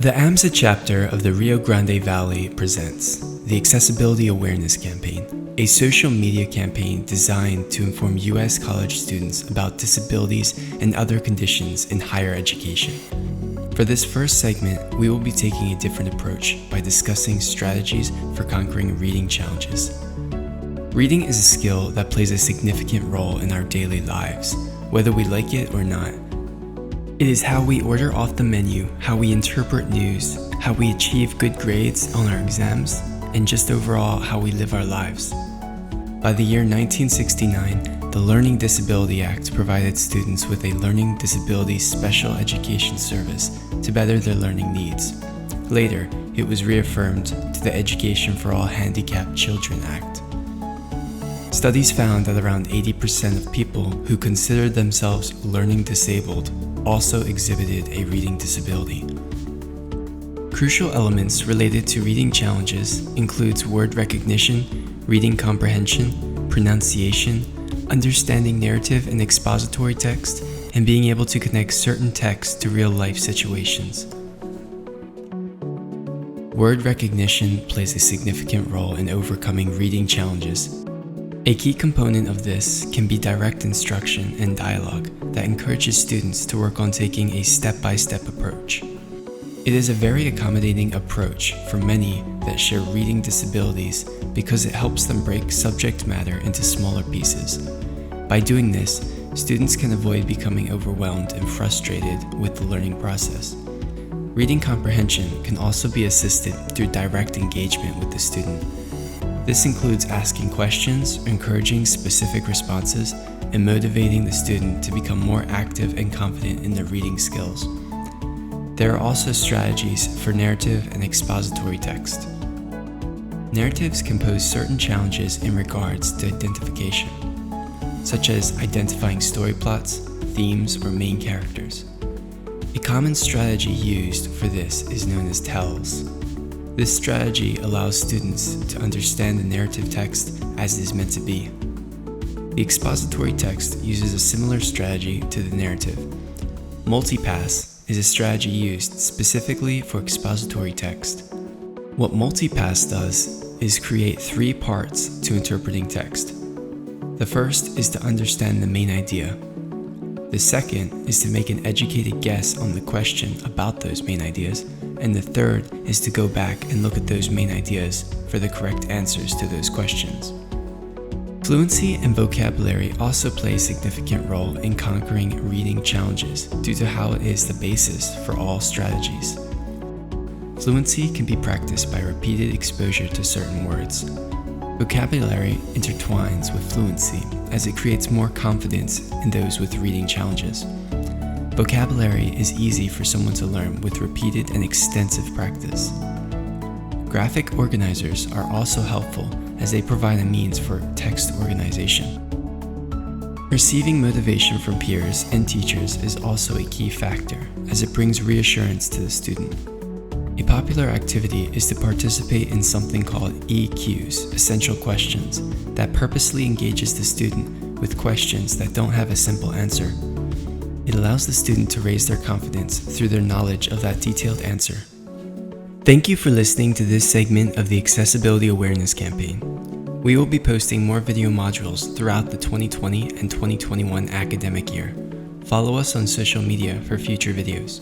The AMSA chapter of the Rio Grande Valley presents the Accessibility Awareness Campaign, a social media campaign designed to inform U.S. college students about disabilities and other conditions in higher education. For this first segment, we will be taking a different approach by discussing strategies for conquering reading challenges. Reading is a skill that plays a significant role in our daily lives, whether we like it or not. It is how we order off the menu, how we interpret news, how we achieve good grades on our exams, and just overall how we live our lives. By the year 1969, the Learning Disability Act provided students with a learning disability special education service to better their learning needs. Later, it was reaffirmed to the Education for All Handicapped Children Act. Studies found that around 80% of people who considered themselves learning disabled also exhibited a reading disability. Crucial elements related to reading challenges includes word recognition, reading comprehension, pronunciation, understanding narrative and expository text, and being able to connect certain text to real-life situations. Word recognition plays a significant role in overcoming reading challenges. A key component of this can be direct instruction and dialogue that encourages students to work on taking a step-by-step approach. It is a very accommodating approach for many that share reading disabilities because it helps them break subject matter into smaller pieces. By doing this, students can avoid becoming overwhelmed and frustrated with the learning process. Reading comprehension can also be assisted through direct engagement with the student. This includes asking questions, encouraging specific responses, and motivating the student to become more active and confident in their reading skills. There are also strategies for narrative and expository text. Narratives can pose certain challenges in regards to identification, such as identifying story plots, themes, or main characters. A common strategy used for this is known as tells. This strategy allows students to understand the narrative text as it is meant to be. The expository text uses a similar strategy to the narrative. Multipass is a strategy used specifically for expository text. What multipass does is create three parts to interpreting text. The first is to understand the main idea. The second is to make an educated guess on the question about those main ideas, and the third is to go back and look at those main ideas for the correct answers to those questions. Fluency and vocabulary also play a significant role in conquering reading challenges due to how it is the basis for all strategies. Fluency can be practiced by repeated exposure to certain words. Vocabulary intertwines with fluency as it creates more confidence in those with reading challenges. Vocabulary is easy for someone to learn with repeated and extensive practice. Graphic organizers are also helpful as they provide a means for text organization. Receiving motivation from peers and teachers is also a key factor as it brings reassurance to the student. A popular activity is to participate in something called EQs, essential questions, that purposely engages the student with questions that don't have a simple answer. It allows the student to raise their confidence through their knowledge of that detailed answer. Thank you for listening to this segment of the Accessibility Awareness Campaign. We will be posting more video modules throughout the 2020 and 2021 academic year. Follow us on social media for future videos.